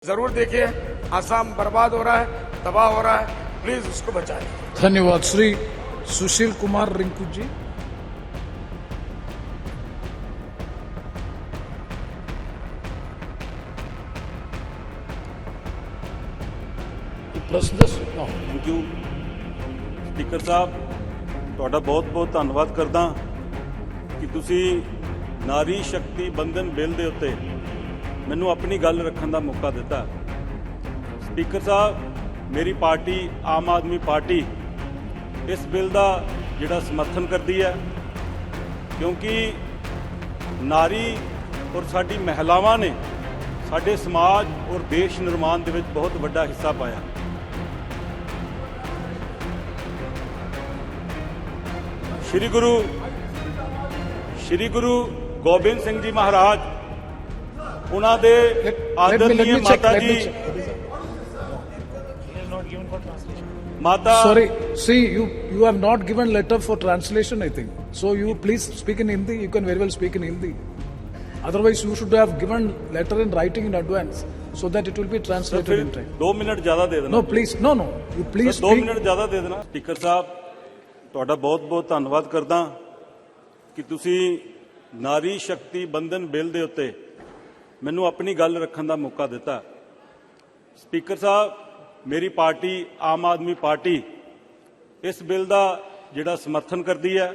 जरूर देखिए, आसाम बर्बाद हो रहा है, तबाह हो रहा है, प्लीज उसको बचाएं। धन्यवाद। Shri Sushil Kumar Rinku ji. Thank you speaker ਸਾਹਿਬ, ਤੁਹਾਡਾ ਬਹੁਤ-ਬਹੁਤ ਧੰਨਵਾਦ ਕਰਦਾ ਕਿ ਤੁਸੀਂ ਨਾਰੀ ਸ਼ਕਤੀ ਬੰਧਨ ਬਿੱਲ ਦੇ ਉੱਤੇ ਮੈਨੂੰ ਆਪਣੀ ਗੱਲ ਰੱਖਣ ਦਾ ਮੌਕਾ ਦਿੱਤਾ। ਸਪੀਕਰ ਸਾਹਿਬ, ਮੇਰੀ ਪਾਰਟੀ ਆਮ ਆਦਮੀ ਪਾਰਟੀ ਇਸ ਬਿੱਲ ਦਾ ਜਿਹੜਾ ਸਮਰਥਨ ਕਰਦੀ ਹੈ, ਕਿਉਂਕਿ ਨਾਰੀ ਔਰ ਸਾਡੀ ਮਹਿਲਾਵਾਂ ਨੇ ਸਾਡੇ ਸਮਾਜ ਔਰ ਦੇਸ਼ ਨਿਰਮਾਣ ਦੇ ਵਿੱਚ ਬਹੁਤ ਵੱਡਾ ਹਿੱਸਾ ਪਾਇਆ। श्री गुरु गोबिंद सिंह जी महाराज, उन्होंने आदरणीय माता जी माता Sorry, see, you have not given letter for translation, I think. So you please speak in Hindi. You can very well speak in Hindi. Otherwise, you should have given letter in writing in advance so that it will be translated in time. 2 minute ज्यादा दे देना। No, please, no. You please 2 speak. Minute ज्यादा दे देना। Speaker साहब, ਤੁਹਾਡਾ ਬਹੁਤ-ਬਹੁਤ ਧੰਨਵਾਦ ਕਰਦਾ ਕਿ ਤੁਸੀਂ ਨਾਰੀ ਸ਼ਕਤੀ ਬੰਧਨ ਬਿੱਲ ਦੇ ਉੱਤੇ ਮੈਨੂੰ ਆਪਣੀ ਗੱਲ ਰੱਖਣ ਦਾ ਮੌਕਾ ਦਿੱਤਾ। ਸਪੀਕਰ ਸਾਹਿਬ, ਮੇਰੀ ਪਾਰਟੀ ਆਮ ਆਦਮੀ ਪਾਰਟੀ ਇਸ ਬਿੱਲ ਦਾ ਜਿਹੜਾ ਸਮਰਥਨ ਕਰਦੀ ਹੈ,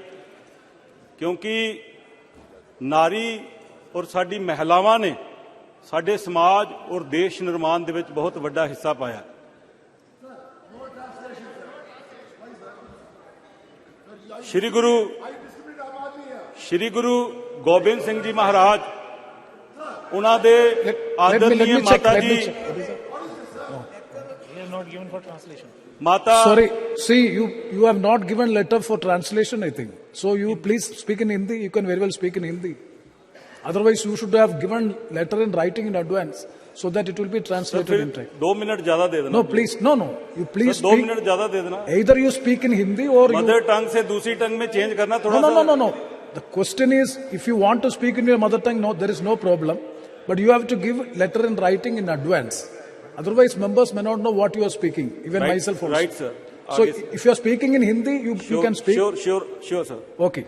ਕਿਉਂਕਿ ਨਾਰੀ ਔਰ ਸਾਡੀ ਮਹਿਲਾਵਾਂ ਨੇ ਸਾਡੇ ਸਮਾਜ ਔਰ ਦੇਸ਼ ਨਿਰਮਾਣ ਦੇ ਵਿੱਚ ਬਹੁਤ ਵੱਡਾ ਹਿੱਸਾ ਪਾਇਆ। श्री गुरु गोबिंद सिंह जी महाराज, उन्होंने आदरणीय माता जी माता Sorry, see, you have not given letter for translation, I think. So you please speak in Hindi. You can very well speak in Hindi. Otherwise, you should have given letter in writing in advance so that it will be translated in time. 2 minute ज्यादा दे देना। No, please, no. You please 2 speak. Minute ज्यादा दे देना। Either you speak in Hindi or mother tongue से दूसरी टंग में change करना थोड़ा सा। No. The question is, if you want to speak in your mother tongue, no, there is no problem. But you have to give letter in writing in advance. Otherwise, members may not know what you are speaking. Even Right, myself also. right, sir. So, if you are speaking in Hindi, you can speak. Sure, sir. Okay.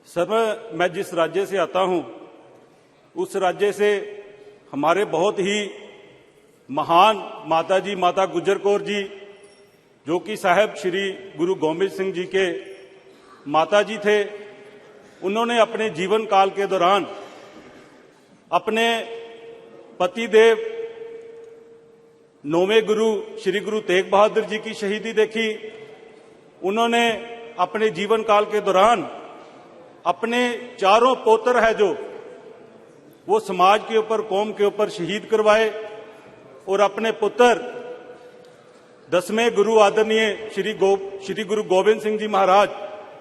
Sir, मैं जिस राज्य से आता हूं, उस राज्य से हमारे बहुत ही महान माता जी, माता गुजर कौर जी, जो कि साहब श्री गुरु गोबिंद सिंह जी के माता जी थे, उन्होंने अपने जीवन काल के दौरान अपने पति देव 9वें गुरु श्री गुरु तेग बहादुर जी की शहीदी देखी। उन्होंने अपने जीवन काल के दौरान अपने 4 पोत्र है जो वो समाज के ऊपर, कौम के ऊपर शहीद करवाए, और अपने पुत्र 10वें गुरु आदरणीय श्री गुरु गोबिंद सिंह जी महाराज,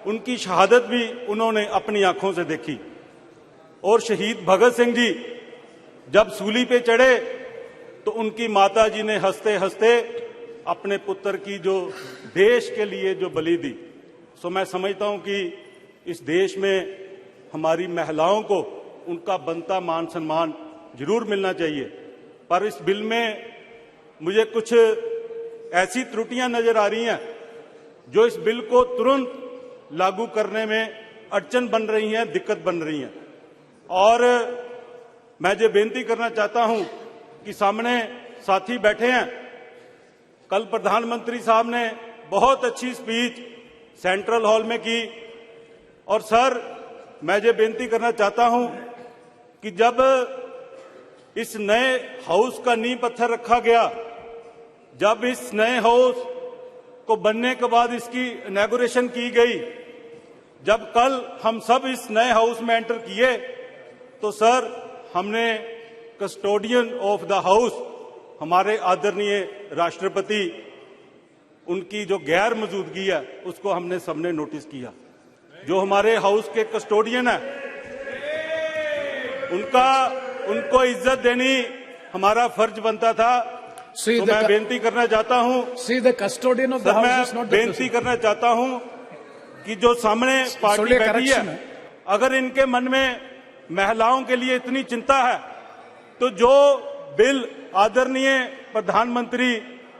उनकी शहादत भी उन्होंने अपनी आंखों से देखी। और शहीद भगत सिंह जी जब सूली पे चढ़े तो उनकी माता जी ने हंसते हंसते अपने पुत्र की जो देश के लिए जो बलि दी। सो मैं समझता हूं कि इस देश में हमारी महिलाओं को उनका बनता मान सम्मान जरूर मिलना चाहिए। पर इस बिल में मुझे कुछ ऐसी त्रुटियां नजर आ रही हैं जो इस बिल को तुरंत लागू करने में अड़चन बन रही हैं, दिक्कत बन रही हैं। और मैं ये बेनती करना चाहता हूं कि सामने साथी बैठे हैं, कल प्रधानमंत्री साहब ने बहुत अच्छी स्पीच सेंट्रल हॉल में की, और सर मैं ये बेनती करना चाहता हूं कि जब इस नए हाउस का नींव पत्थर रखा गया, जब इस नए हाउस को बनने के बाद इसकी इनॉग्रेशन की गई, जब कल हम सब इस नए हाउस में एंटर किए, तो सर हमने कस्टोडियन ऑफ द हाउस, हमारे आदरणीय राष्ट्रपति, उनकी जो गैर मौजूदगी है उसको हमने सबने नोटिस किया। जो हमारे हाउस के कस्टोडियन है, उनको इज्जत देनी हमारा फर्ज बनता था। तो मैं बेनती करना चाहता हूं, बेनती करना चाहता हूं कि जो सामने पार्टी बैठी है, अगर इनके मन में महिलाओं के लिए इतनी चिंता है तो जो बिल आदरणीय प्रधानमंत्री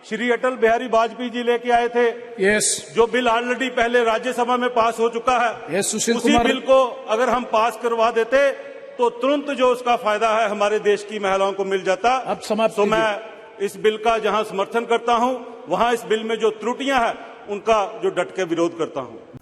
श्री अटल बिहारी वाजपेयी जी लेके आए थे, Yes. जो बिल ऑलरेडी पहले राज्यसभा में पास हो चुका है, Yes, सुशील उसी कुमार। बिल को अगर हम पास करवा देते तो तुरंत जो उसका फायदा है हमारे देश की महिलाओं को मिल जाता। अब समाप्त तो कीजिए। मैं इस बिल का जहां समर्थन करता हूं, वहां इस बिल में जो त्रुटियां हैं उनका जो डट के विरोध करता हूं।